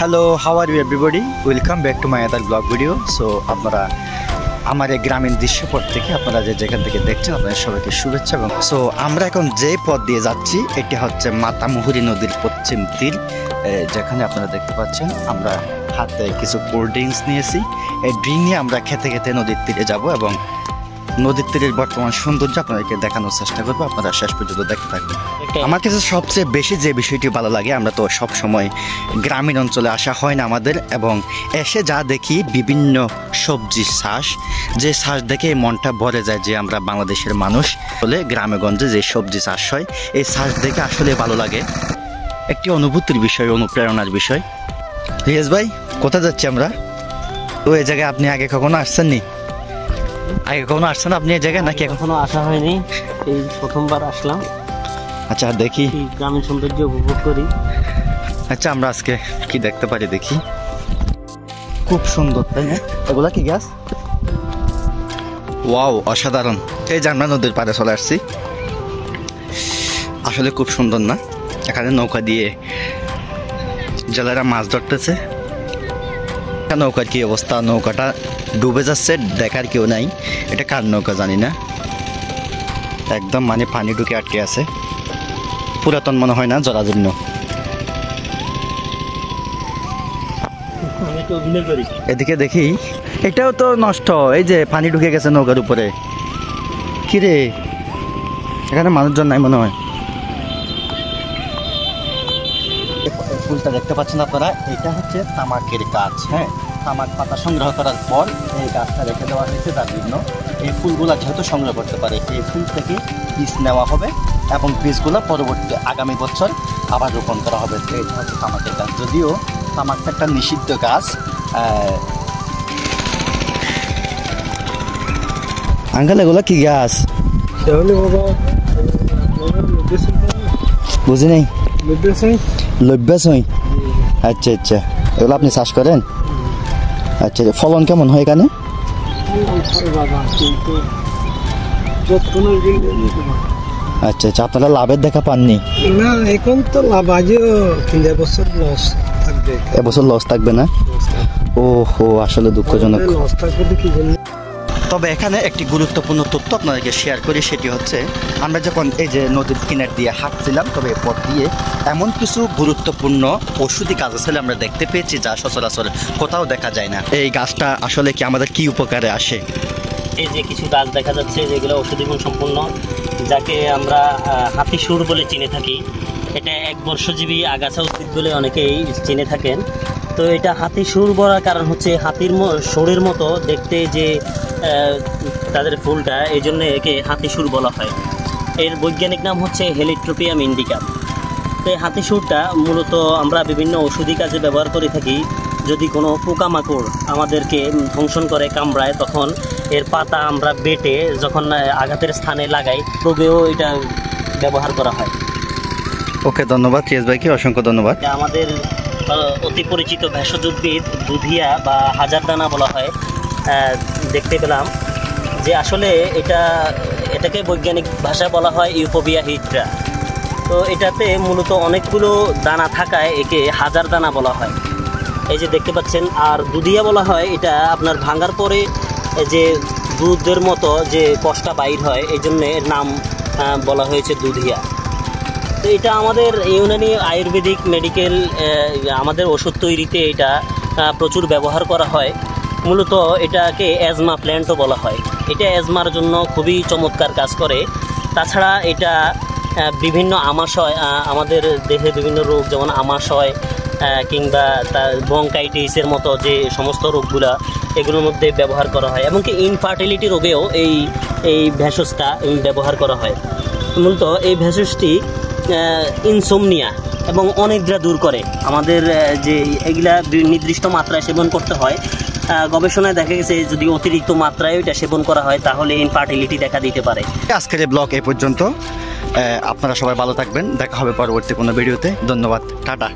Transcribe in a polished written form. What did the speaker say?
Hello, how are you everybody, welcome back to my other blog video. So আপনারা আমার এই গ্রামীণ দৃশ্যপট থেকে আপনারা যেখান থেকে দেখছেন আপনাদের সবাইকে শুভেচ্ছা। এবং সো আমরা এখন যে পথ দিয়ে যাচ্ছি এটি হচ্ছে মাতামুহুরী নদীর পশ্চিম তীর, যেখানে আপনারা দেখতে পাচ্ছেন আমরা হাতে কিছু কোল্ড ড্রিঙ্কস নিয়েছি। এই ড্রিঙ্ক নিয়ে আমরা খেতে খেতে নদীর তীরে যাব এবং নদীর তীরের বর্তমান সৌন্দর্য আপনাদেরকে দেখানোর চেষ্টা করবো। আপনারা শেষ পর্যন্ত দেখতে থাকবেন। আমার কাছে সবচেয়ে বেশি যে বিষয়টি ভালো লাগে, আমরা তো সব সময় গ্রামীণ অঞ্চলে আসা হয় না আমাদের, এবং এসে যা দেখি বিভিন্ন সবজির চাষ, যে চাষ দেখে মনটা ভরে যায় যে আমরা বাংলাদেশের মানুষ বলে গ্রামে গঞ্জে যে সবজি চাষ হয় এই চাষ দেখে আসলে ভালো লাগে। একটি অনুভূতির বিষয়, অনুপ্রেরণার বিষয়। রিয়াজ ভাই, কোথায় যাচ্ছি আমরা? তো এই জায়গায় আপনি আগে কখনো আসছেন নি? আগে কখনো আসছেন আপনি এই জায়গায় নাকি এখনো আসা হয়নি, এই প্রথমবার আসলাম। আচ্ছা, দেখি গ্রামীণ সৌন্দর্য উপভোগ করি। আচ্ছা, আমরা আজকে কি দেখতে পারি দেখি। খুব সুন্দর, তাই না? এগুলা কি গাছ? ওয়াও, অসাধারণ। এই যে আমরা নদীর পাড়ে চলে আসছি, আসলে খুব সুন্দর না? এখানে নৌকা দিয়ে জেলেরা মাছ ধরতেছে। নৌকার কি অবস্থা, নৌকাটা ডুবে যাচ্ছে, দেখার কেউ নাই। এটা কার নৌকা জানি না, একদম মানে পানি ঢুকে আটকে আছে। পুরাতন মনে হয় না, জরাজীর্ণ। এদিকে দেখি, এটাও তো নষ্ট। এই যে পানি ঢুকে গেছে নৌকার উপরে। কিরে, এখানে মানুষজন নাই মনে হয়। ফুলটা দেখতে পাচ্ছেন আপনারা, এটা হচ্ছে তামাকের গাছ। হ্যাঁ, তামাক পাতা সংগ্রহ করার পর এই গাছটা রেখে দেওয়া হয়েছে তার জন্য। এই ফুলগুলা যেহেতু সংগ্রহ করতে পারে, এই ফুল থেকে বীজ নেওয়া হবে এবং বীজগুলো পরবর্তী আগামী বছর আবার রোপণ করা হবে। এটা হচ্ছে তামাকের গাছ। যদিও তামাকটা একটা নিষিদ্ধ গাছ। আঙ্কেল, এগুলো কি গাছ? বুঝি নাই। লব্যাসই। আচ্ছা আচ্ছা, এগুলো আপনি চাষ করেন? আচ্ছা, ফলন কেমন হয় এখানে? আচ্ছা আচ্ছা, আপনারা লাভের দেখা পাননি? না, এখন তো লাভ আজও, কিন্তু এবছর লস থাকবে। এবছর লস থাকবে না? ওহো, আসলে দুঃখজনক। লস থাকবে কি জন্য? তবে এখানে একটি গুরুত্বপূর্ণ তথ্য আপনাদেরকে শেয়ার করি, সেটি হচ্ছে আমরা যখন এই যে নদীর কিনার দিয়ে হাঁটছিলাম, তবে পথ দিয়ে এমন কিছু গুরুত্বপূর্ণ ঔষধি গাছ আসলে আমরা দেখতে পেয়েছি যা সচরাচর কোথাও দেখা যায় না। এই গাছটা আসলে কি আমাদের কি উপকারে আসে? এই যে কিছু গাছ দেখা যাচ্ছে যেগুলো ঔষধি গুণ সম্পন্ন, যাকে আমরা হাতি সুর বলে চিনে থাকি। এটা এক বর্ষজীবী আগাছা উদ্ভিদ বলে অনেকেই চিনে থাকেন। তো এটা হাতি সুর বলার কারণ হচ্ছে হাতির সুরের মতো দেখতে যে তাদের ফুলটা, এই জন্য একে হাতি সুর বলা হয়। এর বৈজ্ঞানিক নাম হচ্ছে হেলিট্রোপিয়াম ইন্ডিকা। তো এই হাতি সুরটা মূলত আমরা বিভিন্ন ঔষধি কাজে ব্যবহার করে থাকি। যদি কোনো পোকামাকড় আমাদেরকে ধ্বংসন করে, কামড়ায়, তখন এর পাতা আমরা বেটে যখন আঘাতের স্থানে লাগাই, তবেও এটা ব্যবহার করা হয়। ওকে, ধন্যবাদ রিয়াজ ভাইকে, অসংখ্য ধন্যবাদ। আমাদের অতি পরিচিত ভেষজ উদ্ভিদ দুধিয়া বা হাজারদানা বলা হয়। দেখতে পেলাম যে আসলে এটাকে বৈজ্ঞানিক ভাষায় বলা হয় ইউফোবিয়া হিড্রা। তো এটাতে মূলত অনেকগুলো দানা থাকায় একে হাজার দানা বলা হয়। এই যে দেখতে পাচ্ছেন। আর দুধিয়া বলা হয়, এটা আপনার ভাঙার পরে যে দুধের মতো যে কষ্টা বাইর হয়, এই জন্য এর নাম বলা হয়েছে দুধিয়া। তো এটা আমাদের ইউনানি আয়ুর্বেদিক মেডিকেল আমাদের ওষুধ তৈরিতে এটা প্রচুর ব্যবহার করা হয়। মূলত এটাকে অ্যাজমা প্ল্যান্টও বলা হয়। এটা অ্যাজমার জন্য খুবই চমৎকার কাজ করে। তাছাড়া এটা বিভিন্ন আমাশয়, আমাদের দেহে বিভিন্ন রোগ যেমন আমাশয় কিংবা ব্রঙ্কাইটিসের মতো যে সমস্ত রোগগুলা, এগুলোর মধ্যে ব্যবহার করা হয়। এমনকি ইনফার্টিলিটি রোগেও এই ভেষজটা ব্যবহার করা হয়। মূলত এই ভেষজটি ইনসোমনিয়া এবং অনিদ্রা দূর করে। আমাদের যে এগুলা নির্দিষ্ট মাত্রায় সেবন করতে হয়। গবেষণায় দেখা গেছে যদি অতিরিক্ত মাত্রায় এটা সেবন করা হয় তাহলে ইনফার্টিলিটি দেখা দিতে পারে। আজকের এই ব্লগ এই পর্যন্ত। আপনারা সবাই ভালো থাকবেন, দেখা হবে পরবর্তী কোনো ভিডিওতে। ধন্যবাদ, টাটা।